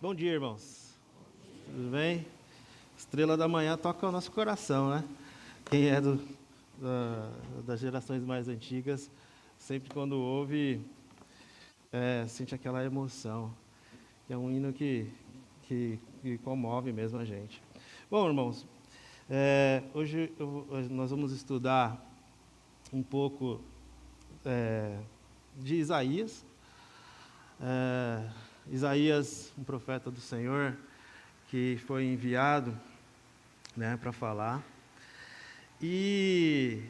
Bom dia, irmãos. Tudo bem? Estrela da manhã toca o nosso coração, né? Quem é das gerações mais antigas, sempre quando ouve, sente aquela emoção. É um hino que comove mesmo a gente. Bom, irmãos, hoje nós vamos estudar um pouco de Isaías. Isaías, um profeta do Senhor, que foi enviado, né, para falar. E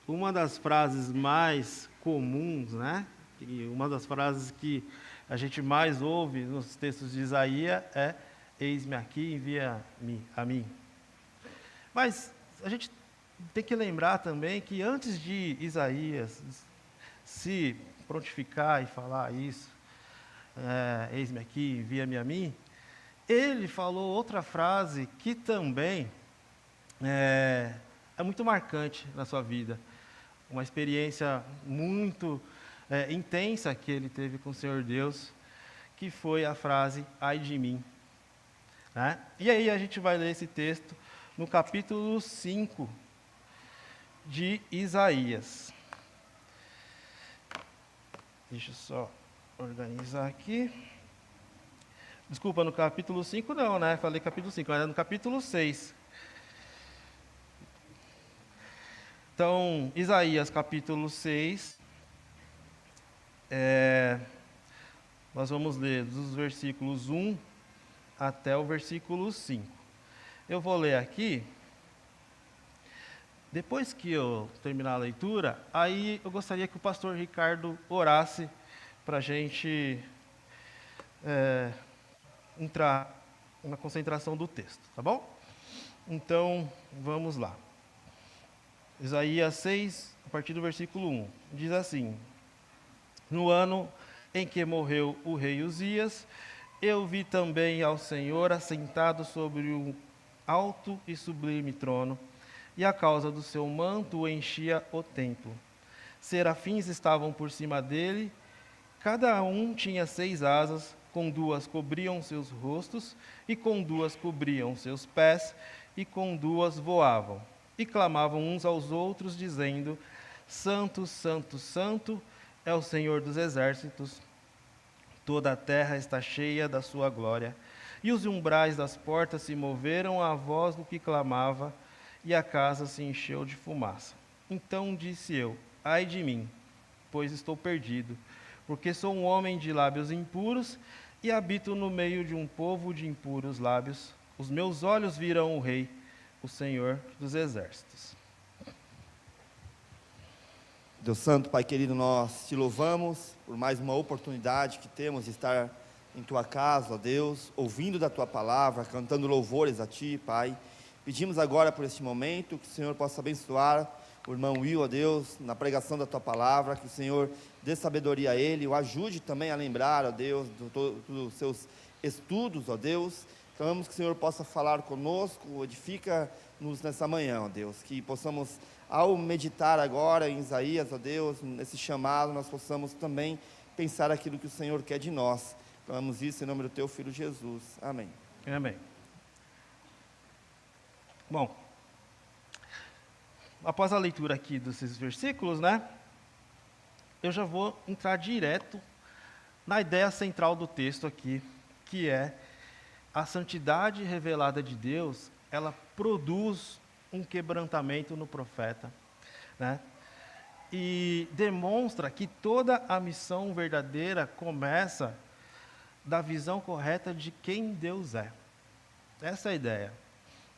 uma das frases mais comuns, né, e uma das frases que a gente mais ouve nos textos de Isaías é: eis-me aqui, envia-me a mim. Mas a gente tem que lembrar também que antes de Isaías se prontificar e falar isso, eis-me aqui, envia-me a mim, ele falou outra frase que também é muito marcante na sua vida. Uma experiência muito intensa que ele teve com o Senhor Deus, que foi a frase, ai de mim. Né? E aí a gente vai ler esse texto no capítulo 5 de Isaías. Deixa eu só organizar aqui. Desculpa, no capítulo 5 não, né? Falei capítulo 5, mas é no capítulo 6. Então, Isaías capítulo 6, nós vamos ler dos versículos 1 até o versículo 5. Eu vou ler aqui. Depois que eu terminar a leitura, aí eu gostaria que o pastor Ricardo orasse para a gente entrar na concentração do texto, tá bom? Então, vamos lá. Isaías 6, a partir do versículo 1, diz assim: no ano em que morreu o rei Uzias, eu vi também ao Senhor assentado sobre um alto e sublime trono, e a causa do seu manto enchia o templo. Serafins estavam por cima dele, cada um tinha 6 asas, com 2 cobriam seus rostos, e com 2 cobriam seus pés, e com 2 voavam. E clamavam uns aos outros, dizendo: Santo, Santo, Santo é o Senhor dos exércitos, toda a terra está cheia da sua glória. E os umbrais das portas se moveram à voz do que clamava, e a casa se encheu de fumaça. Então disse eu: ai de mim, pois estou perdido, porque sou um homem de lábios impuros, e habito no meio de um povo de impuros lábios. Os meus olhos viram o Rei, o Senhor dos exércitos. Deus Santo, Pai querido, nós te louvamos por mais uma oportunidade que temos de estar em Tua casa, ó Deus, ouvindo da Tua palavra, cantando louvores a Ti, Pai. Pedimos agora por este momento que o Senhor possa abençoar o irmão Will, ó Deus, na pregação da Tua palavra, que o Senhor dê sabedoria a ele, o ajude também a lembrar, ó Deus, dos seus estudos, ó Deus. Clamamos que o Senhor possa falar conosco, edifica-nos nessa manhã, ó Deus, que possamos, ao meditar agora em Isaías, ó Deus, nesse chamado, nós possamos também pensar aquilo que o Senhor quer de nós. Clamamos isso em nome do Teu Filho Jesus. Amém. Amém. Bom, após a leitura aqui desses versículos, né, eu já vou entrar direto na ideia central do texto aqui, que é a santidade revelada de Deus, ela produz um quebrantamento no profeta, né? E demonstra que toda a missão verdadeira começa da visão correta de quem Deus é. Essa é a ideia.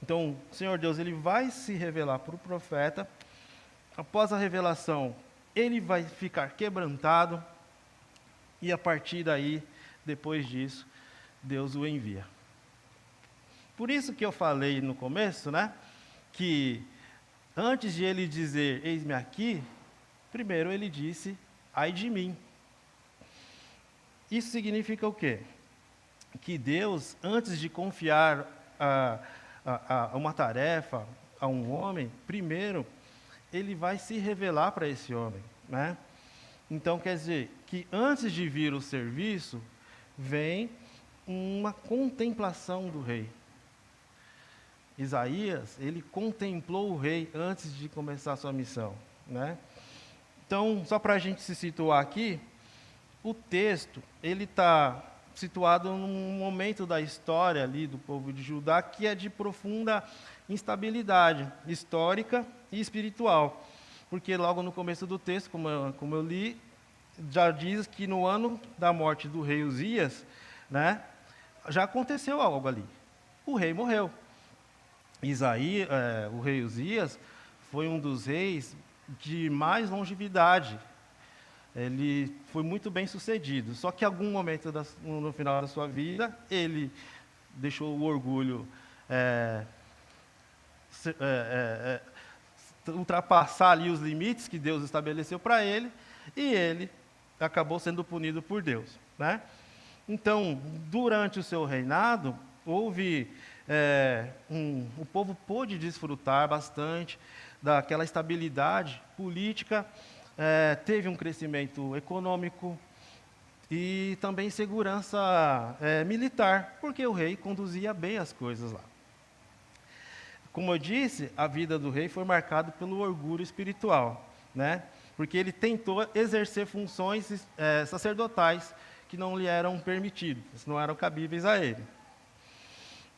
Então, o Senhor Deus, ele vai se revelar para o profeta. Após a revelação, ele vai ficar quebrantado, e a partir daí, depois disso, Deus o envia. Por isso que eu falei no começo, né, que antes de ele dizer, eis-me aqui, primeiro ele disse, ai de mim. Isso significa o quê? Que Deus, antes de confiar uma tarefa a um homem, primeiro, ele vai se revelar para esse homem, né? Então, quer dizer, que antes de vir o serviço, vem uma contemplação do rei. Isaías, ele contemplou o rei antes de começar a sua missão, né? Então, só para a gente se situar aqui, o texto, ele está situado num momento da história ali do povo de Judá que é de profunda instabilidade histórica e espiritual. Porque logo no começo do texto, como eu li, já diz que no ano da morte do rei Uzias, né, já aconteceu algo ali. O rei morreu. O rei Uzias foi um dos reis de mais longevidade. Ele foi muito bem sucedido. Só que em algum momento no final da sua vida, ele deixou o orgulho ultrapassar ali os limites que Deus estabeleceu para ele, e ele acabou sendo punido por Deus, né? Então, durante o seu reinado, o povo pôde desfrutar bastante daquela estabilidade política, teve um crescimento econômico e também segurança militar, porque o rei conduzia bem as coisas lá. Como eu disse, a vida do rei foi marcada pelo orgulho espiritual, né? Porque ele tentou exercer funções sacerdotais que não lhe eram permitidas, não eram cabíveis a ele.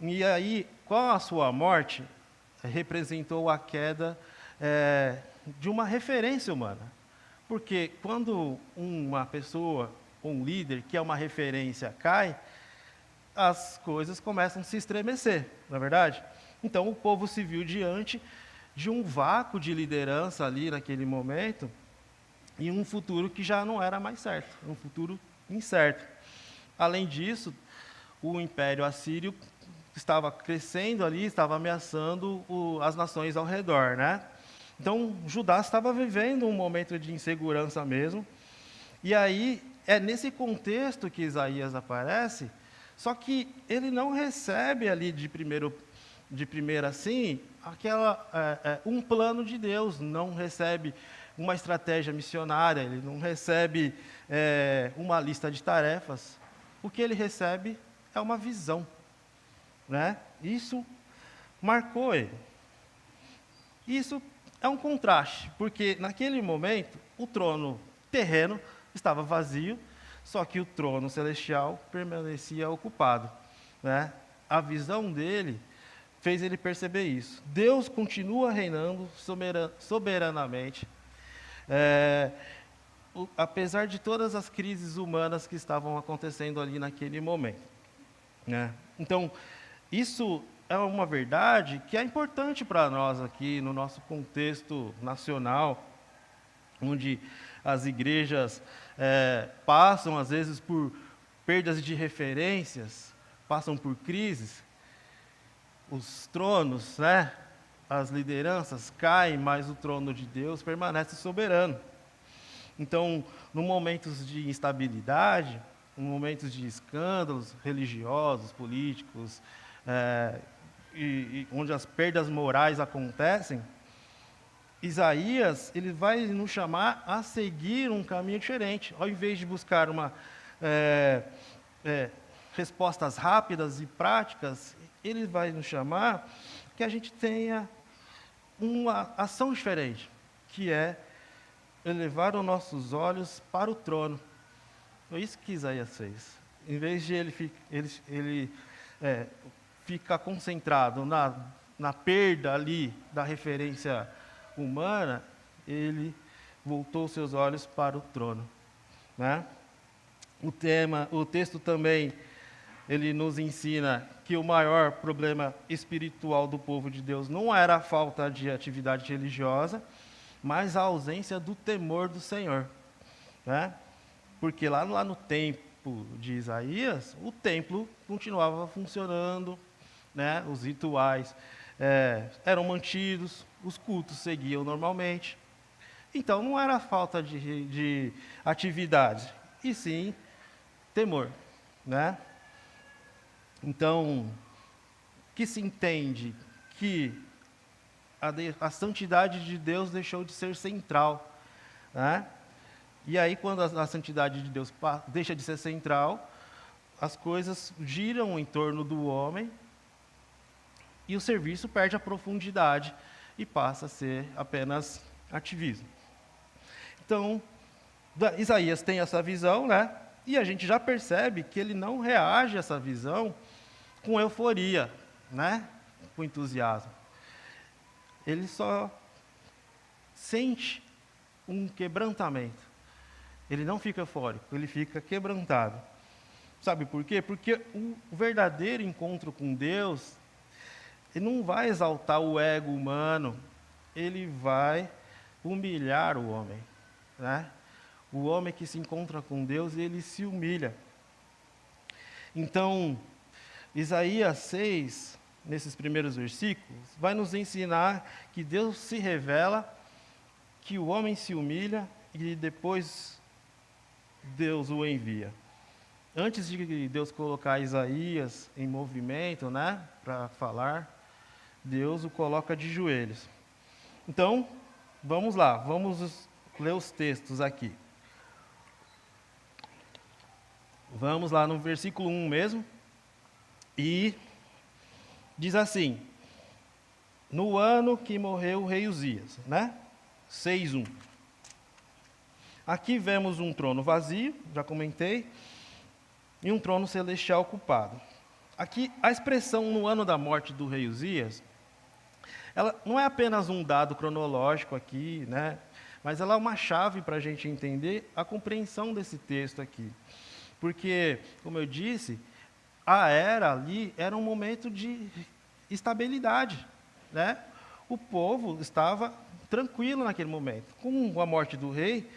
E aí, com a sua morte, representou a queda de uma referência humana. Porque quando uma pessoa, um líder, que é uma referência, cai, as coisas começam a se estremecer, não é verdade? Então, o povo se viu diante de um vácuo de liderança ali naquele momento e um futuro que já não era mais certo, um futuro incerto. Além disso, o Império Assírio estava crescendo ali, estava ameaçando as nações ao redor, né? Então, Judá estava vivendo um momento de insegurança mesmo. E aí, é nesse contexto que Isaías aparece, só que ele não recebe ali de primeira assim, um plano de Deus, não recebe uma estratégia missionária, ele não recebe uma lista de tarefas. O que ele recebe é uma visão, né? Isso marcou ele. Isso é um contraste, porque naquele momento o trono terreno estava vazio, só que o trono celestial permanecia ocupado, né? A visão dele fez ele perceber isso. Deus continua reinando soberanamente, apesar de todas as crises humanas que estavam acontecendo ali naquele momento, né? Então, isso é uma verdade que é importante para nós aqui no nosso contexto nacional, onde as igrejas passam, às vezes, por perdas de referências, passam por crises, os tronos, né, as lideranças caem, mas o trono de Deus permanece soberano. Então, em momentos de instabilidade, em momentos de escândalos religiosos, políticos, onde as perdas morais acontecem, Isaías ele vai nos chamar a seguir um caminho diferente. Ao invés de buscar respostas rápidas e práticas, ele vai nos chamar que a gente tenha uma ação diferente, que é elevar os nossos olhos para o trono. Foi isso que Isaías fez. Em vez de ele ficar concentrado na perda ali da referência humana, ele voltou seus olhos para o trono, né? O texto também ele nos ensina que o maior problema espiritual do povo de Deus não era a falta de atividade religiosa, mas a ausência do temor do Senhor, né? Porque lá no tempo de Isaías, o templo continuava funcionando, né? Os rituais eram mantidos, os cultos seguiam normalmente. Então, não era falta de atividade, e sim temor, né? Então, que se entende que a santidade de Deus deixou de ser central, né? E aí, quando a santidade de Deus deixa de ser central, as coisas giram em torno do homem e o serviço perde a profundidade e passa a ser apenas ativismo. Então, Isaías tem essa visão, né? E a gente já percebe que ele não reage a essa visão com euforia, né? Com entusiasmo. Ele só sente um quebrantamento. Ele não fica eufórico, ele fica quebrantado. Sabe por quê? Porque o verdadeiro encontro com Deus, ele não vai exaltar o ego humano, ele vai humilhar o homem, né? O homem que se encontra com Deus, ele se humilha. Então, Isaías 6, nesses primeiros versículos, vai nos ensinar que Deus se revela, que o homem se humilha e depois Deus o envia. Antes de Deus colocar Isaías em movimento, né, para falar, Deus o coloca de joelhos. Então, vamos lá, vamos ler os textos aqui. Vamos lá no versículo 1 mesmo. E diz assim: no ano que morreu o rei Uzias, né? 6:1. Aqui vemos um trono vazio, já comentei, e um trono celestial ocupado. Aqui, a expressão no ano da morte do rei Uzias, ela não é apenas um dado cronológico aqui, né? Mas ela é uma chave para a gente entender a compreensão desse texto aqui. Porque, como eu disse, a era ali era um momento de estabilidade, né? O povo estava tranquilo naquele momento. Com a morte do rei,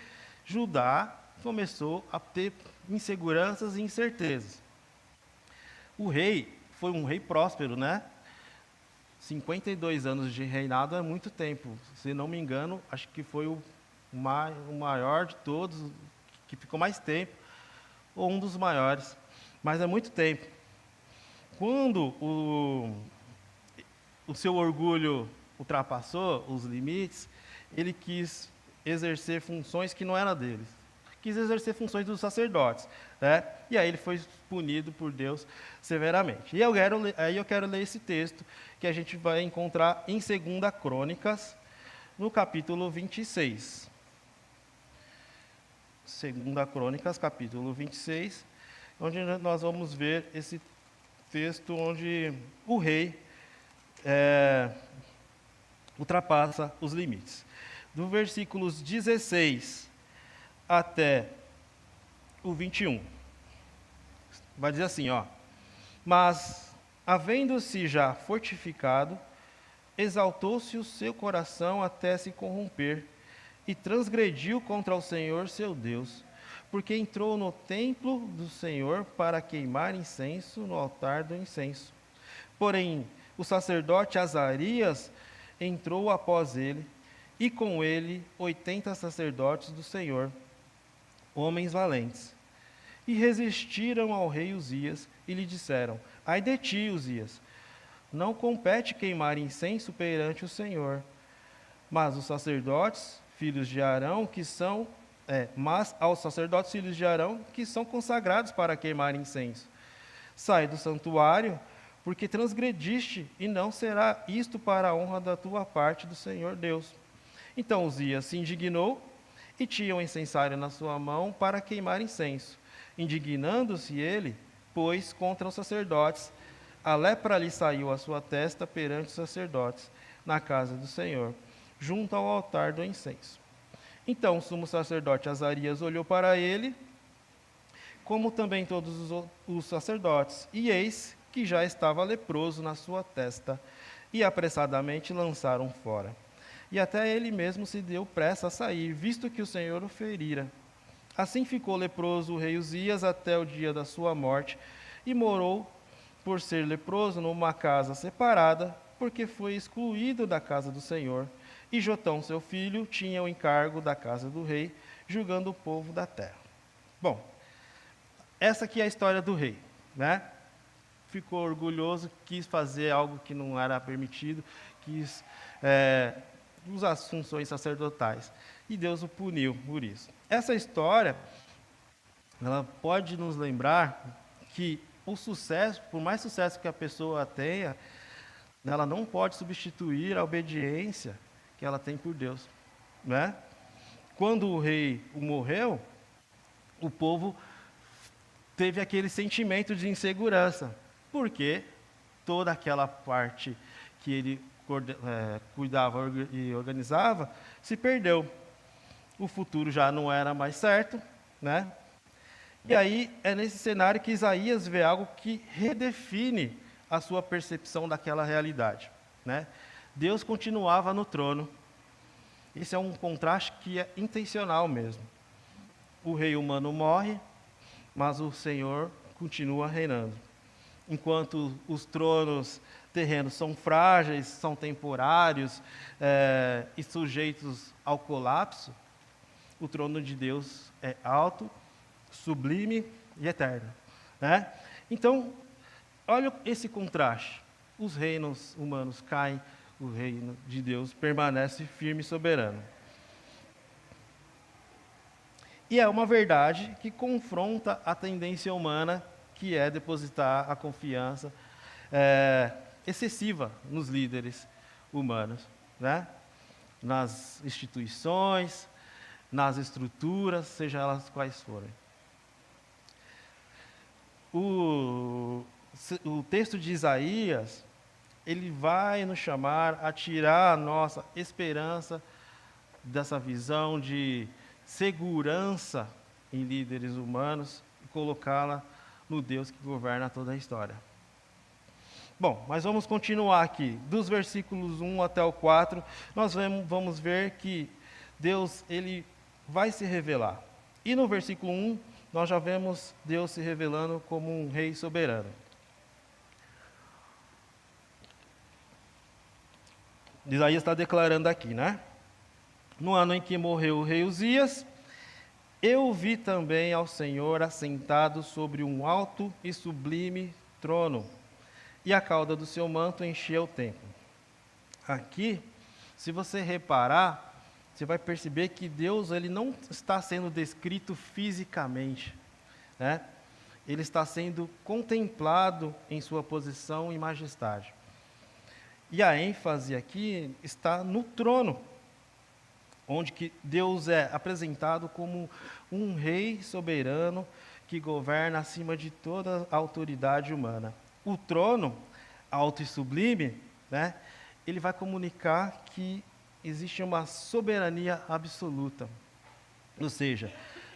Judá começou a ter inseguranças e incertezas. O rei foi um rei próspero, né? 52 anos de reinado é muito tempo. Se não me engano, acho que foi o maior de todos, que ficou mais tempo, ou um dos maiores. Mas é muito tempo. Quando o seu orgulho ultrapassou os limites, ele quis exercer funções que não eram deles. Quis exercer funções dos sacerdotes, né? E aí ele foi punido por Deus severamente. E aí eu quero ler esse texto que a gente vai encontrar em 2 Crônicas, no capítulo 26. 2 Crônicas, capítulo 26, onde nós vamos ver esse texto onde o rei ultrapassa os limites. Do versículos 16 até o 21. Vai dizer assim, ó: mas, havendo-se já fortificado, exaltou-se o seu coração até se corromper, e transgrediu contra o Senhor seu Deus, porque entrou no templo do Senhor para queimar incenso no altar do incenso. Porém, o sacerdote Azarias entrou após ele, e com ele 80 sacerdotes do Senhor, homens valentes. E resistiram ao rei Uzias e lhe disseram: ai de ti, Uzias, não compete queimar incenso perante o Senhor. Mas os sacerdotes, filhos de Arão, mas aos sacerdotes, filhos de Arão, que são consagrados para queimar incenso. Sai do santuário, porque transgrediste, e não será isto para a honra da tua parte do Senhor Deus. Então Uzias se indignou, e tinha um incensário na sua mão para queimar incenso. Indignando-se ele, pois, contra os sacerdotes, a lepra lhe saiu à sua testa perante os sacerdotes, na casa do Senhor, junto ao altar do incenso. Então o sumo sacerdote Azarias olhou para ele, como também todos os sacerdotes, e eis que já estava leproso na sua testa, e apressadamente lançaram fora. E até ele mesmo se deu pressa a sair, visto que o Senhor o ferira. Assim ficou leproso o rei Uzias até o dia da sua morte, e morou, por ser leproso, numa casa separada, porque foi excluído da casa do Senhor. E Jotão, seu filho, tinha o encargo da casa do rei, julgando o povo da terra. Bom, essa aqui é a história do rei, né? Ficou orgulhoso, quis fazer algo que não era permitido, quis usar as funções sacerdotais. E Deus o puniu por isso. Essa história, ela pode nos lembrar que o sucesso, por mais sucesso que a pessoa tenha, ela não pode substituir a obediência que ela tem por Deus, né? Quando o rei morreu, o povo teve aquele sentimento de insegurança, porque toda aquela parte que ele cuidava e organizava se perdeu. O futuro já não era mais certo, né? E aí é nesse cenário que Isaías vê algo que redefine a sua percepção daquela realidade, né? Deus continuava no trono. Esse é um contraste que é intencional mesmo. O rei humano morre, mas o Senhor continua reinando. Enquanto os tronos terrenos são frágeis, são temporários e sujeitos ao colapso, o trono de Deus é alto, sublime e eterno, né? Então, olha esse contraste. Os reinos humanos caem, o reino de Deus permanece firme e soberano. E é uma verdade que confronta a tendência humana, que é depositar a confiança excessiva nos líderes humanos, né? Nas instituições, nas estruturas, seja elas quais forem. O texto de Isaías, ele vai nos chamar a tirar a nossa esperança dessa visão de segurança em líderes humanos e colocá-la no Deus que governa toda a história. Bom, mas vamos continuar aqui. Dos versículos 1 até o 4, nós vamos ver que Deus ele vai se revelar. E no versículo 1, nós já vemos Deus se revelando como um rei soberano. Isaías está declarando aqui, né? No ano em que morreu o rei Uzias, eu vi também ao Senhor assentado sobre um alto e sublime trono, e a cauda do seu manto encheu o templo. Aqui, se você reparar, você vai perceber que Deus ele não está sendo descrito fisicamente, né? Ele está sendo contemplado em sua posição e majestade. E a ênfase aqui está no trono, onde que Deus é apresentado como um rei soberano que governa acima de toda a autoridade humana. O trono, alto e sublime, né, ele vai comunicar que existe uma soberania absoluta. Ou seja,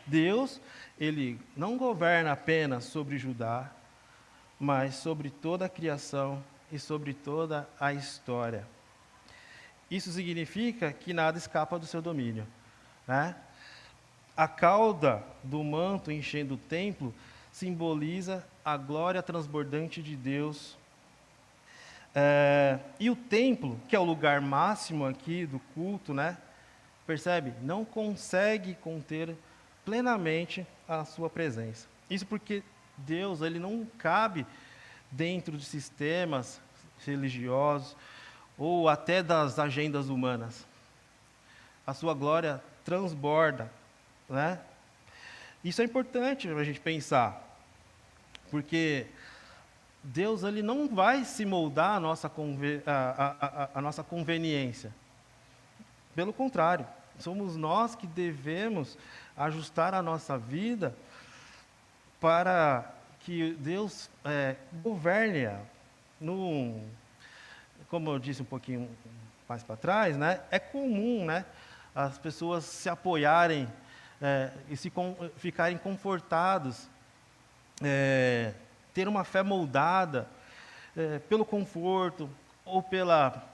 Deus, ele não governa apenas sobre Judá, mas sobre toda a criação e sobre toda a história. Isso significa que nada escapa do seu domínio, né? A cauda do manto enchendo o templo simboliza a glória transbordante de Deus. E o templo, que é o lugar máximo aqui do culto, né? Percebe? Não consegue conter plenamente a sua presença. Isso porque Deus ele não cabe dentro de sistemas religiosos ou até das agendas humanas. A sua glória transborda, né? Isso é importante para a gente pensar, porque Deus ele não vai se moldar a nossa conveniência. Pelo contrário, somos nós que devemos ajustar a nossa vida para que Deus governe-a. Como eu disse um pouquinho mais para trás, né, é comum, né, as pessoas se apoiarem e ficarem confortados, ter uma fé moldada pelo conforto, ou pela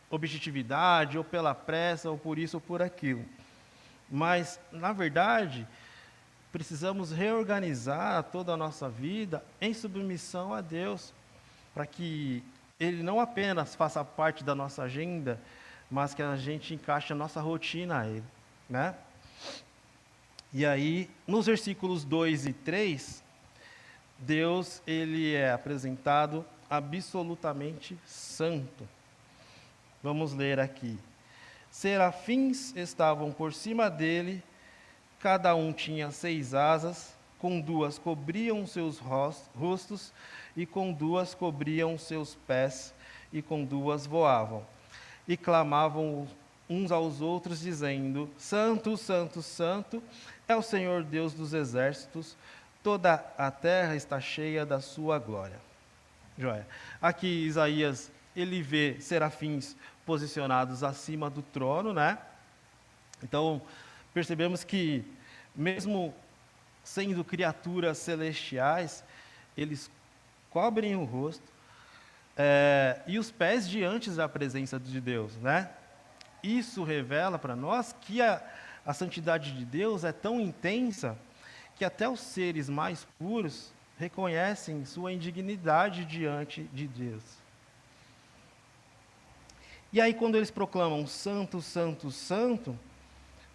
objetividade, ou pela pressa, ou por isso ou por aquilo. Mas, na verdade, precisamos reorganizar toda a nossa vida em submissão a Deus, para que Ele não apenas faça parte da nossa agenda, mas que a gente encaixe a nossa rotina a Ele, né? E aí, nos versículos 2 e 3, Deus ele é apresentado absolutamente santo. Vamos ler aqui. Serafins estavam por cima dele, cada um tinha 6 asas, com 2 cobriam seus rostos, e com 2 cobriam seus pés, e com 2 voavam. E clamavam uns aos outros, dizendo: Santo, Santo, Santo é o Senhor Deus dos exércitos, toda a terra está cheia da sua glória. Joia. Aqui Isaías, ele vê serafins posicionados acima do trono, né? Então, percebemos que, mesmo sendo criaturas celestiais, eles cobrem o rosto e os pés diante da presença de Deus, né? Isso revela para nós que a santidade de Deus é tão intensa que até os seres mais puros reconhecem sua indignidade diante de Deus. E aí, quando eles proclamam Santo, Santo, Santo,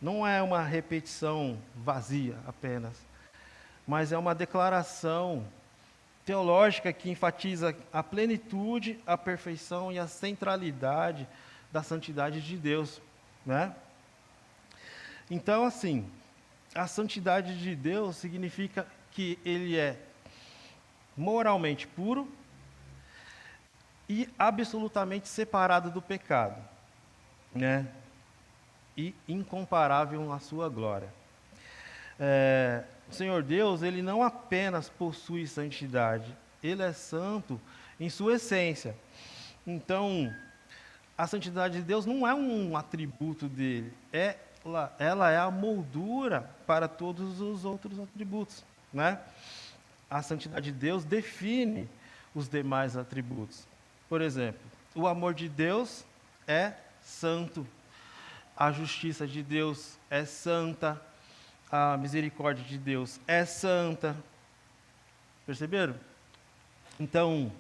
não é uma repetição vazia apenas, mas é uma declaração teológica que enfatiza a plenitude, a perfeição e a centralidade da santidade de Deus, né? Então, assim, a santidade de Deus significa que Ele é moralmente puro e absolutamente separado do pecado, né? E incomparável na sua glória. O Senhor Deus, Ele não apenas possui santidade, Ele é santo em sua essência. Então, a santidade de Deus não é um atributo dele, ela é a moldura para todos os outros atributos, né? A santidade de Deus define os demais atributos. Por exemplo, o amor de Deus é santo, a justiça de Deus é santa, a misericórdia de Deus é santa. Perceberam? Então,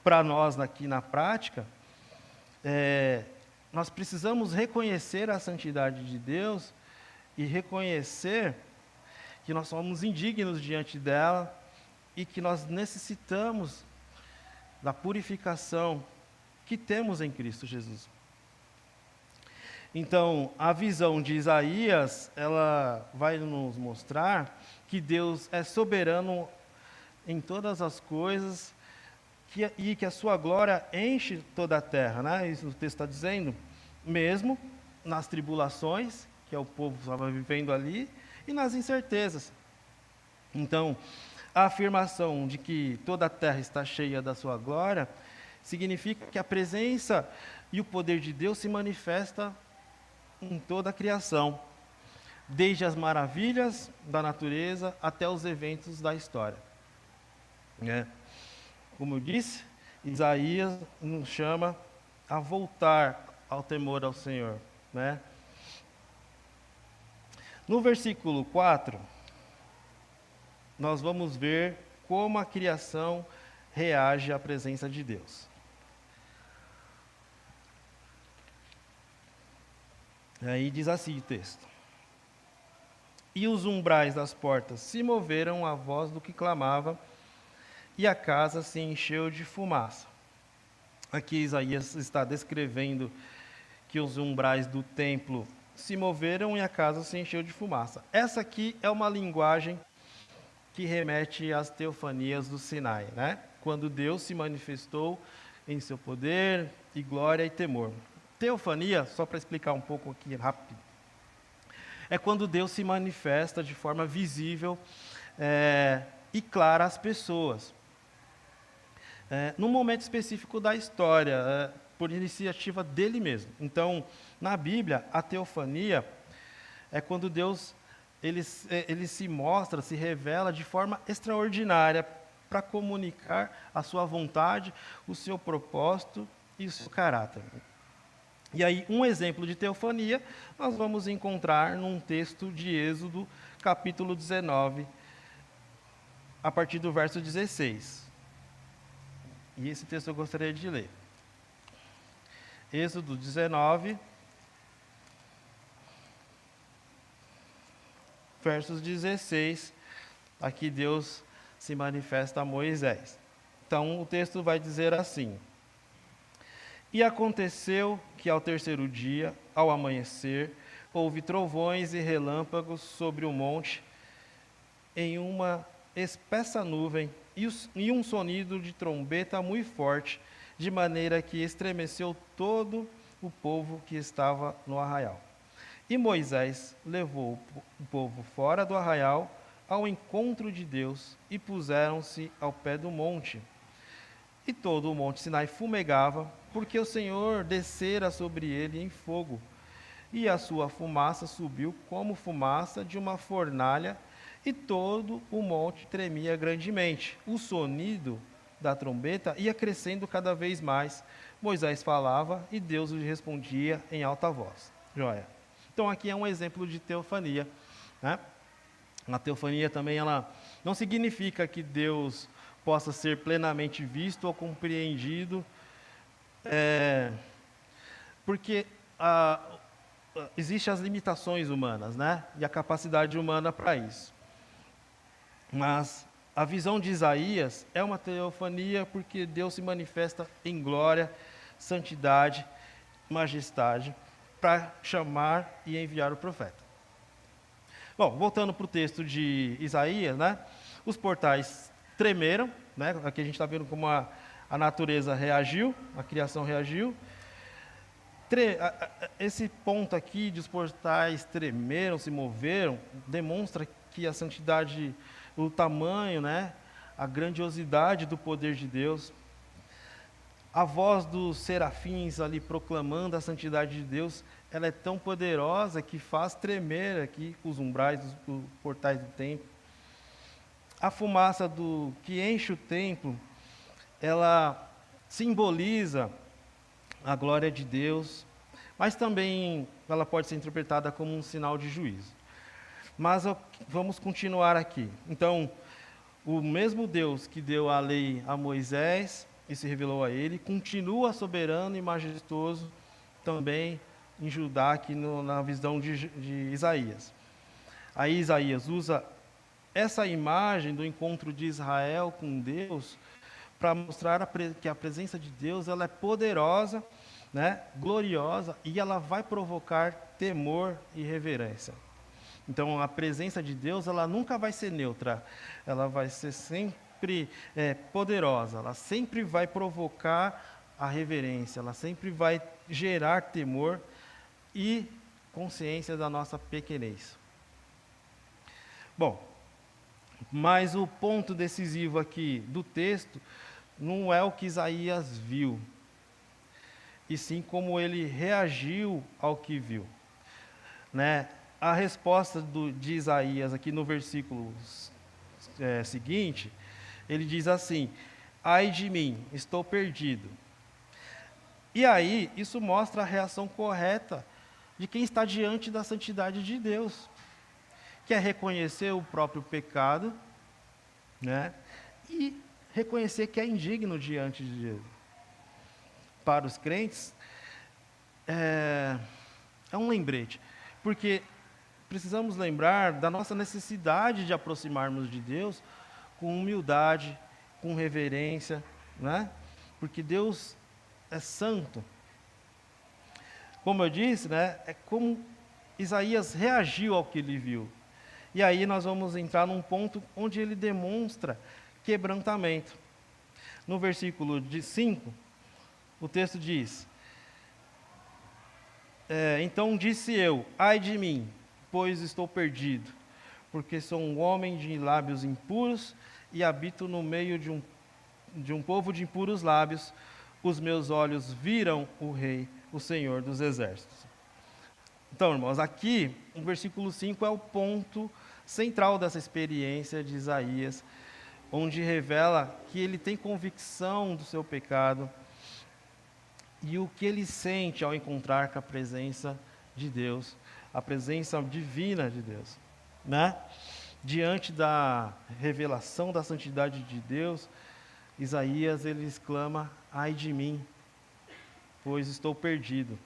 para nós aqui na prática, nós precisamos reconhecer a santidade de Deus e reconhecer que nós somos indignos diante dela e que nós necessitamos da purificação que temos em Cristo Jesus. Então, a visão de Isaías, ela vai nos mostrar que Deus é soberano em todas as coisas e que a sua glória enche toda a terra, né? Isso o texto está dizendo, mesmo nas tribulações, que é o povo estava vivendo ali, e nas incertezas. Então, a afirmação de que toda a terra está cheia da sua glória, significa que a presença e o poder de Deus se manifesta em toda a criação, desde as maravilhas da natureza até os eventos da história. Como eu disse, Isaías nos chama a voltar ao temor ao Senhor, né? No versículo 4, nós vamos ver como a criação reage à presença de Deus. Aí diz assim o texto: E os umbrais das portas se moveram à voz do que clamava, e a casa se encheu de fumaça. Aqui Isaías está descrevendo que os umbrais do templo se moveram e a casa se encheu de fumaça. Essa aqui é uma linguagem que remete às teofanias do Sinai, né? Quando Deus se manifestou em seu poder e glória e temor. Teofania, só para explicar um pouco aqui rápido, é quando Deus se manifesta de forma visível e clara às pessoas. Num momento específico da história, por iniciativa dele mesmo. Então, na Bíblia, a teofania é quando Deus ele se mostra, se revela de forma extraordinária para comunicar a sua vontade, o seu propósito e o seu caráter. E aí, um exemplo de teofania nós vamos encontrar num texto de Êxodo, capítulo 19, a partir do verso 16. E esse texto eu gostaria de ler. Êxodo 19, versos 16, aqui Deus se manifesta a Moisés. Então, o texto vai dizer assim: E aconteceu que ao terceiro dia, ao amanhecer, houve trovões e relâmpagos sobre o monte em uma espessa nuvem e um sonido de trombeta muito forte, de maneira que estremeceu todo o povo que estava no arraial. E Moisés levou o povo fora do arraial ao encontro de Deus e puseram-se ao pé do monte. E todo o monte Sinai fumegava, porque o Senhor descera sobre ele em fogo, e a sua fumaça subiu como fumaça de uma fornalha, e todo o monte tremia grandemente. O sonido da trombeta ia crescendo cada vez mais. Moisés falava e Deus lhe respondia em alta voz. Joia. Então aqui é um exemplo de teofania, né? A teofania também ela não significa que Deus possa ser plenamente visto ou compreendido, porque existem as limitações humanas, né? E a capacidade humana para isso. Mas a visão de Isaías é uma teofania porque Deus se manifesta em glória, santidade, majestade, para chamar e enviar o profeta. Bom, voltando para o texto de Isaías, né? Os portais tremeram, né? Aqui a gente está vendo como a natureza reagiu, a criação reagiu. Esse ponto aqui de os portais tremeram, se moveram, demonstra que a santidade, o tamanho, né? A grandiosidade do poder de Deus. A voz dos serafins ali proclamando a santidade de Deus, ela é tão poderosa que faz tremer aqui os umbrais, os portais do templo. A fumaça que enche o templo, ela simboliza a glória de Deus, mas também ela pode ser interpretada como um sinal de juízo. Mas vamos continuar aqui. Então, o mesmo Deus que deu a lei a Moisés e se revelou a ele, continua soberano e majestoso também em Judá, aqui na visão de Isaías. Aí Isaías usa essa imagem do encontro de Israel com Deus para mostrar que a presença de Deus ela é poderosa, né, gloriosa, e ela vai provocar temor e reverência. Então, a presença de Deus ela nunca vai ser neutra, ela vai ser sempre poderosa, ela sempre vai provocar a reverência, ela sempre vai gerar temor e consciência da nossa pequenez. Bom, mas o ponto decisivo aqui do texto não é o que Isaías viu, e sim como ele reagiu ao que viu, né? A resposta de Isaías aqui no versículo seguinte, ele diz assim: ai de mim, estou perdido. E aí, isso mostra a reação correta de quem está diante da santidade de Deus, que é reconhecer o próprio pecado, né? E reconhecer que é indigno diante de Deus. Para os crentes, é um lembrete, porque precisamos lembrar da nossa necessidade de aproximarmos de Deus com humildade, com reverência, né? Porque Deus é santo. Como eu disse, né? É como Isaías reagiu ao que ele viu. E aí nós vamos entrar num ponto onde ele demonstra quebrantamento. No versículo 5, o texto diz: então disse eu, ai de mim, pois estou perdido, porque sou um homem de lábios impuros e habito no meio de um povo de impuros lábios. Os meus olhos viram o Rei, o Senhor dos Exércitos. Então, irmãos, aqui, o versículo 5 é o ponto central dessa experiência de Isaías, onde revela que ele tem convicção do seu pecado e o que ele sente ao encontrar com a presença de Deus, a presença divina de Deus, né? Diante da revelação da santidade de Deus, Isaías ele exclama: ai de mim, pois estou perdido.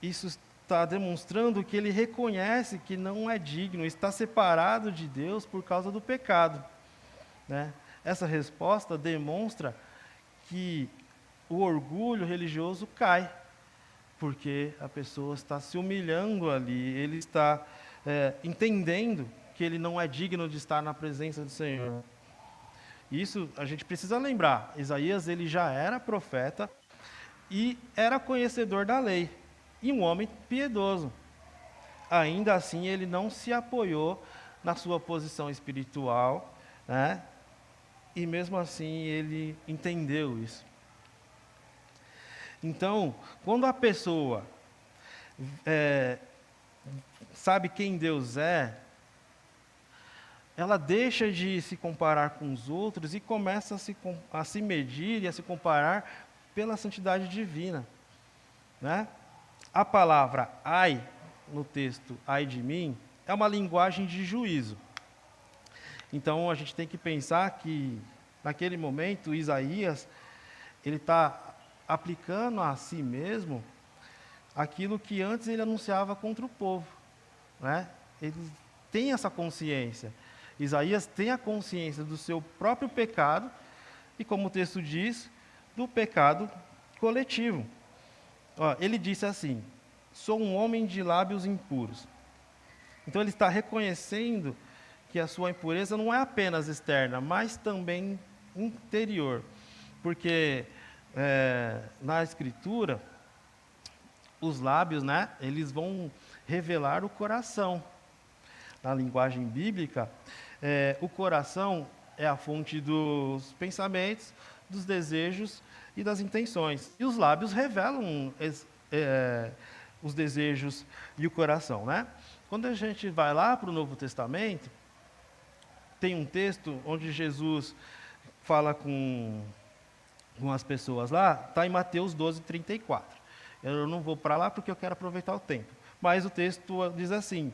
Isso está demonstrando que ele reconhece que não é digno, está separado de Deus por causa do pecado, né? Essa resposta demonstra que o orgulho religioso cai, porque a pessoa está se humilhando ali, ele está entendendo que ele não é digno de estar na presença do Senhor. Isso a gente precisa lembrar. Isaías, ele já era profeta e era conhecedor da lei, e um homem piedoso. Ainda assim, ele não se apoiou na sua posição espiritual, né? E mesmo assim, ele entendeu isso. Então, quando a pessoa sabe quem Deus é, ela deixa de se comparar com os outros e começa a se medir e a se comparar pela santidade divina, né? A palavra ai, no texto ai de mim, é uma linguagem de juízo. Então, a gente tem que pensar que, naquele momento, Isaías, ele está aplicando a si mesmo aquilo que antes ele anunciava contra o povo, né? Ele tem essa consciência. Isaías tem a consciência do seu próprio pecado e, como o texto diz, do pecado coletivo. Ele disse assim: sou um homem de lábios impuros. Então ele está reconhecendo que a sua impureza não é apenas externa, mas também interior. Porque na Escritura, os lábios, né, eles vão revelar o coração. Na linguagem bíblica, o coração é a fonte dos pensamentos, dos desejos e das intenções. E os lábios revelam os desejos e o coração, né? Quando a gente vai lá para o Novo Testamento, tem um texto onde Jesus fala com as pessoas lá, está em Mateus 12, 34. Eu não vou para lá porque eu quero aproveitar o tempo. Mas o texto diz assim: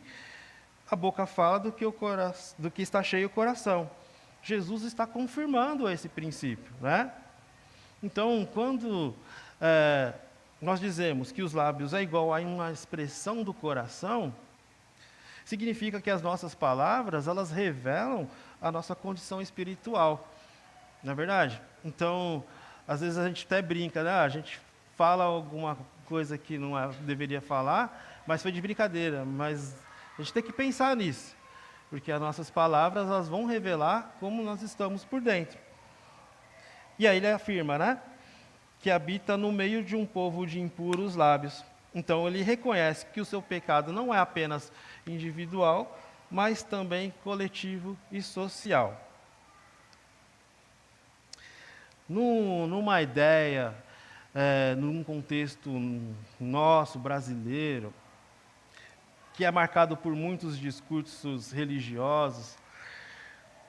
a boca fala do que está cheio o coração. Jesus está confirmando esse princípio, né? Então, quando nós dizemos que os lábios é igual a uma expressão do coração, significa que as nossas palavras, elas revelam a nossa condição espiritual, não é verdade? Então, às vezes a gente até brinca, né? A gente fala alguma coisa que não deveria falar, mas foi de brincadeira, mas a gente tem que pensar nisso, porque as nossas palavras, elas vão revelar como nós estamos por dentro. E aí ele afirma, né, que habita no meio de um povo de impuros lábios. Então ele reconhece que o seu pecado não é apenas individual, mas também coletivo e social. Numa ideia, num contexto nosso, brasileiro, que é marcado por muitos discursos religiosos,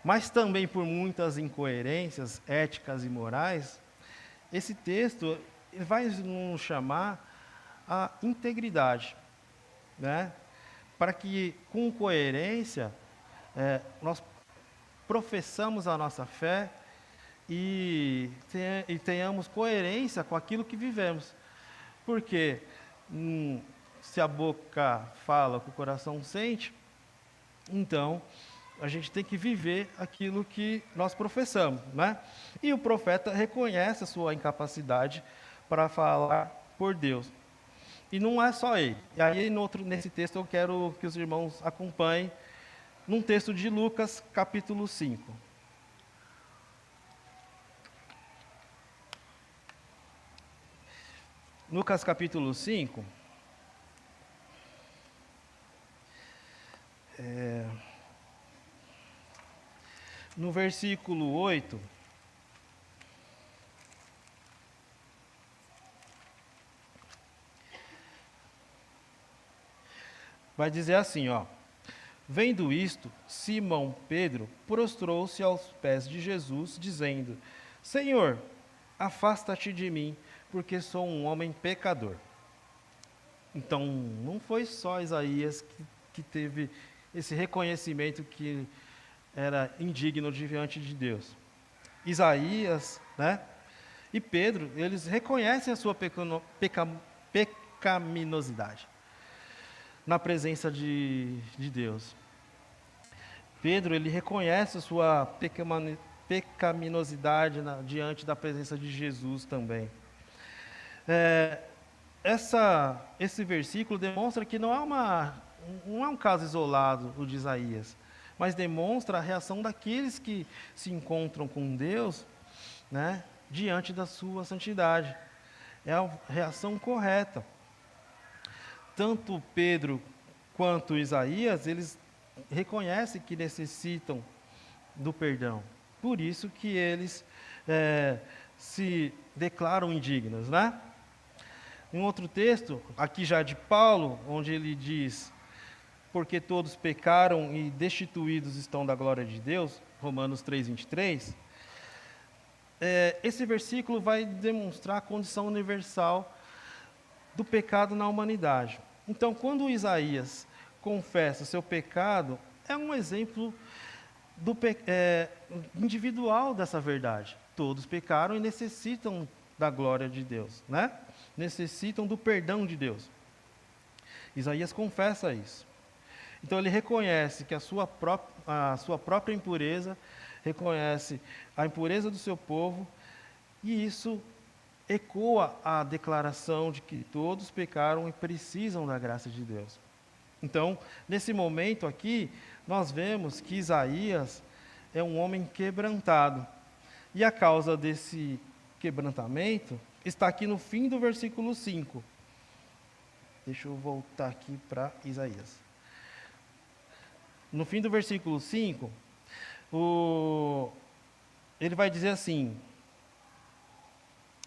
mas também por muitas incoerências éticas e morais, esse texto vai nos chamar à integridade, né? Para que, com coerência, nós professamos a nossa fé e tenhamos coerência com aquilo que vivemos. Porque se a boca fala, o que o coração sente, então a gente tem que viver aquilo que nós professamos, né? E o profeta reconhece a sua incapacidade para falar por Deus. E não é só ele. E aí, nesse texto, eu quero que os irmãos acompanhem num texto de Lucas, capítulo 5. Lucas, capítulo 5. No versículo 8, vai dizer assim, vendo isto, Simão Pedro prostrou-se aos pés de Jesus, dizendo: Senhor, afasta-te de mim, porque sou um homem pecador. Então, não foi só Isaías que teve esse reconhecimento que era indigno diante de Deus. Isaías, né, e Pedro, eles reconhecem a sua pecaminosidade na presença de Deus. Pedro, ele reconhece a sua pecaminosidade diante da presença de Jesus também. Esse versículo demonstra que não é um caso isolado, o de Isaías, mas demonstra a reação daqueles que se encontram com Deus, né, diante da sua santidade. É a reação correta. Tanto Pedro quanto Isaías, eles reconhecem que necessitam do perdão. Por isso que eles se declaram indignos, né? Em outro texto, aqui já de Paulo, onde ele diz: porque todos pecaram e destituídos estão da glória de Deus, Romanos 3:23, esse versículo vai demonstrar a condição universal do pecado na humanidade. Então, quando Isaías confessa seu pecado, é um exemplo individual dessa verdade. Todos pecaram e necessitam da glória de Deus, né? Necessitam do perdão de Deus. Isaías confessa isso. Então ele reconhece que a sua própria impureza, reconhece a impureza do seu povo, e isso ecoa a declaração de que todos pecaram e precisam da graça de Deus. Então, nesse momento aqui, nós vemos que Isaías é um homem quebrantado. E a causa desse quebrantamento está aqui no fim do versículo 5. Deixa eu voltar aqui para Isaías. No fim do versículo 5, ele vai dizer assim,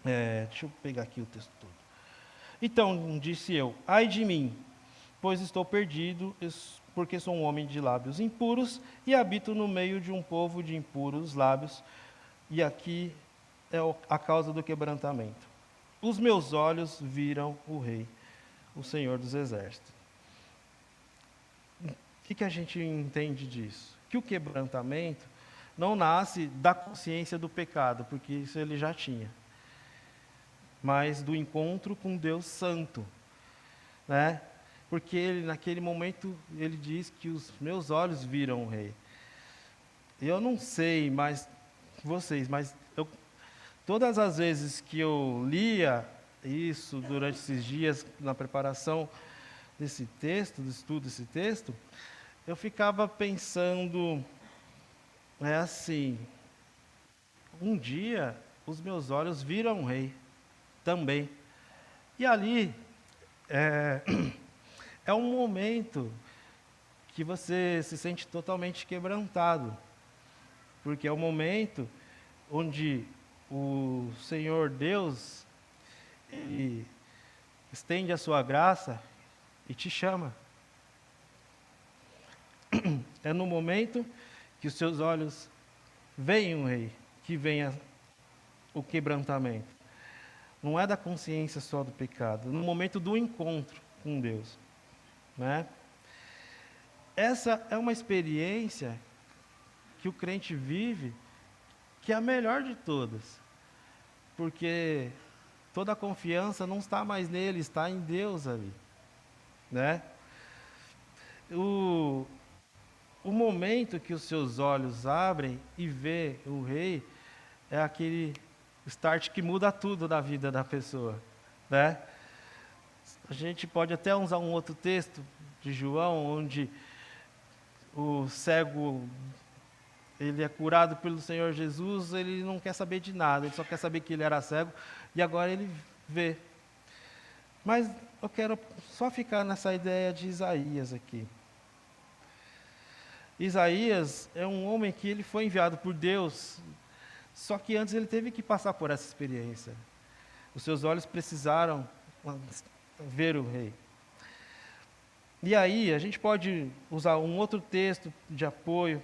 deixa eu pegar aqui o texto todo. Então, disse eu: ai de mim, pois estou perdido, porque sou um homem de lábios impuros e habito no meio de um povo de impuros lábios, e aqui é a causa do quebrantamento. Os meus olhos viram o Rei, o Senhor dos Exércitos. O que a gente entende disso? Que o quebrantamento não nasce da consciência do pecado, porque isso ele já tinha, mas do encontro com Deus Santo, né? Porque ele, naquele momento, ele diz que os meus olhos viram o Rei. Eu não sei mas todas as vezes que eu lia isso durante esses dias, na preparação desse texto, do estudo desse texto, eu ficava pensando, assim, um dia os meus olhos viram o Rei também. E ali é um momento que você se sente totalmente quebrantado, porque é o momento onde o Senhor Deus estende a sua graça e te chama. É no momento que os seus olhos veem o Rei, que vem o quebrantamento. Não é da consciência só do pecado, no momento do encontro com Deus, né? Essa é uma experiência que o crente vive, que é a melhor de todas, porque toda a confiança não está mais nele, está em Deus ali, né? O momento que os seus olhos abrem e vê o Rei é aquele start que muda tudo na vida da pessoa, né? A gente pode até usar um outro texto de João, onde o cego, ele é curado pelo Senhor Jesus, ele não quer saber de nada, ele só quer saber que ele era cego, e agora ele vê. Mas eu quero só ficar nessa ideia de Isaías aqui. Isaías é um homem que ele foi enviado por Deus, só que antes ele teve que passar por essa experiência. Os seus olhos precisaram ver o Rei. E aí, a gente pode usar um outro texto de apoio,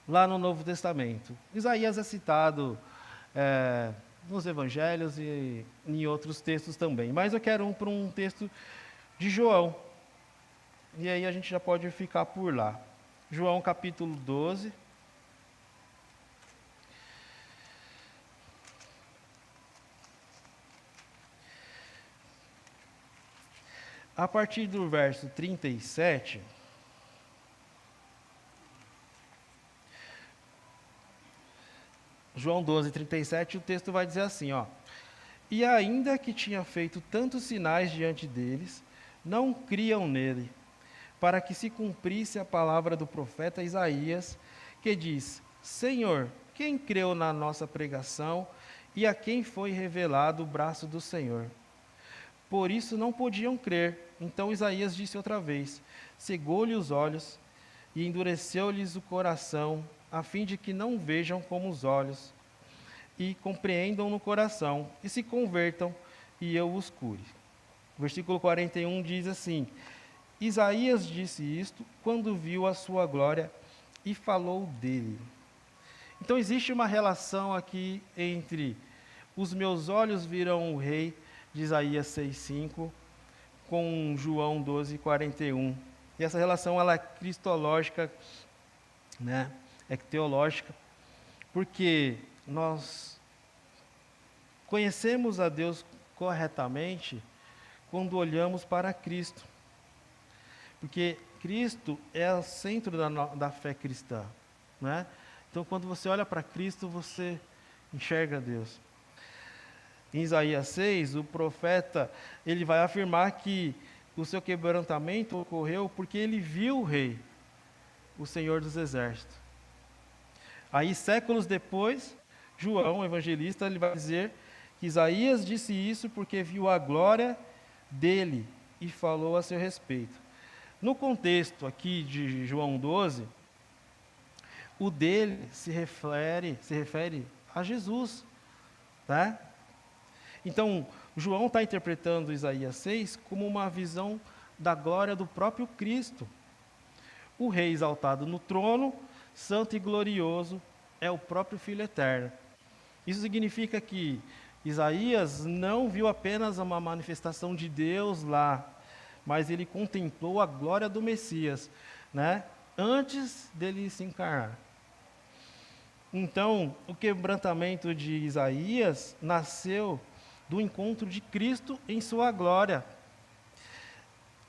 lá no Novo Testamento. Isaías é citado nos Evangelhos e em outros textos também, mas eu quero para um texto de João. E aí a gente já pode ficar por lá. João capítulo 12. A partir do verso 37, João 12, 37, o texto vai dizer assim, ó: e ainda que tinha feito tantos sinais diante deles, não criam nele. para que se cumprisse a palavra do profeta Isaías, que diz: Senhor, quem creu na nossa pregação e a quem foi revelado o braço do Senhor? Por isso não podiam crer. Então Isaías disse outra vez: cegou-lhe os olhos e endureceu-lhes o coração, a fim de que não vejam como os olhos, e compreendam no coração, e se convertam, e eu os cure. O versículo 41 diz assim: Isaías disse isto quando viu a sua glória e falou dele. Então existe uma relação aqui entre os meus olhos viram o rei, de Isaías 6,5, com João 12,41. E essa relação ela é cristológica, né? É teológica, porque nós conhecemos a Deus corretamente quando olhamos para Cristo. Porque Cristo é o centro da fé cristã, né? Então, quando você olha para Cristo, você enxerga Deus. Em Isaías 6, o profeta ele vai afirmar que o seu quebrantamento ocorreu porque ele viu o rei, o Senhor dos Exércitos. Aí, séculos depois, João, o evangelista, ele vai dizer que Isaías disse isso porque viu a glória dele e falou a seu respeito. No contexto aqui de João 12, o dele se refere a Jesus, tá? Então, João está interpretando Isaías 6 como uma visão da glória do próprio Cristo. O rei exaltado no trono, santo e glorioso, é o próprio Filho eterno. Isso significa que Isaías não viu apenas uma manifestação de Deus lá, mas ele contemplou a glória do Messias, né? Antes dele se encarnar. Então, o quebrantamento de Isaías nasceu do encontro de Cristo em sua glória.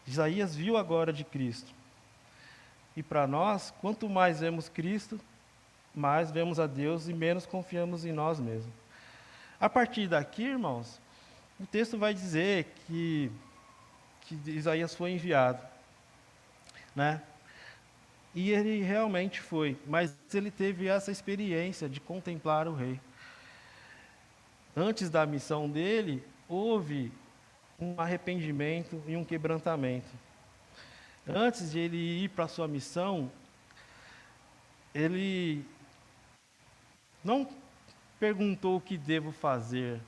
Isaías viu a glória de Cristo. E para nós, quanto mais vemos Cristo, mais vemos a Deus e menos confiamos em nós mesmos. A partir daqui, irmãos, o texto vai dizer que Isaías foi enviado, né? E ele realmente foi, mas ele teve essa experiência de contemplar o rei. Antes da missão dele, houve um arrependimento e um quebrantamento. Antes de ele ir para a sua missão, ele não perguntou o que devo fazer,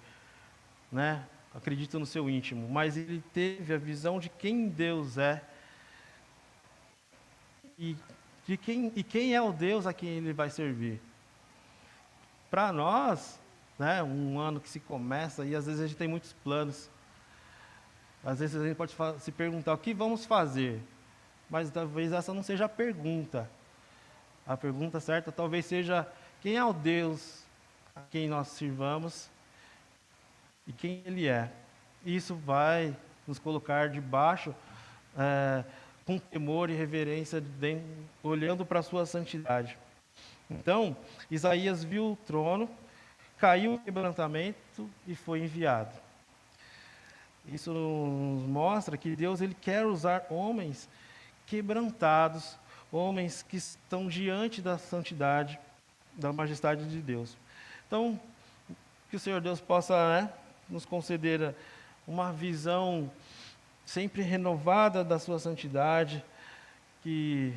né? Acredito no seu íntimo, mas ele teve a visão de quem Deus é e quem é o Deus a quem ele vai servir. Para nós, né, um ano que se começa e às vezes a gente tem muitos planos. Às vezes a gente pode se perguntar o que vamos fazer, mas talvez essa não seja a pergunta. A pergunta certa talvez seja quem é o Deus a quem nós sirvamos e quem Ele é. Isso vai nos colocar debaixo, com temor e reverência, olhando para a sua santidade. Então, Isaías viu o trono, caiu o quebrantamento e foi enviado. Isso nos mostra que Deus ele quer usar homens quebrantados, homens que estão diante da santidade, da majestade de Deus. Então, que o Senhor Deus possa, né, nos conceder uma visão sempre renovada da sua santidade, que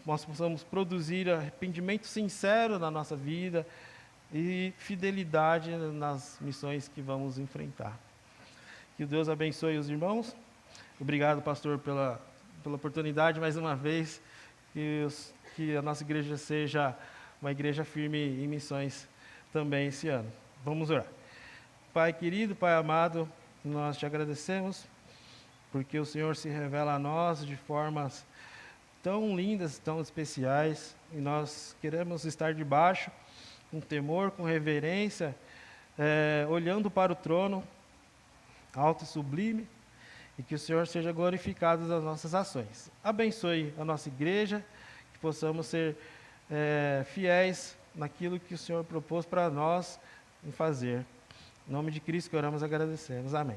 nós possamos produzir arrependimento sincero na nossa vida e fidelidade nas missões que vamos enfrentar. Que Deus abençoe os irmãos. Obrigado, pastor, pela oportunidade mais uma vez. Que a nossa igreja seja uma igreja firme em missões também esse ano. Vamos orar. Pai querido, Pai amado, nós te agradecemos porque o Senhor se revela a nós de formas tão lindas, tão especiais, e nós queremos estar debaixo, com temor, com reverência, olhando para o trono alto e sublime, e que o Senhor seja glorificado nas nossas ações. Abençoe a nossa igreja, que possamos ser fiéis naquilo que o Senhor propôs para nós em fazer. Em nome de Cristo que oramos e agradecemos. Amém.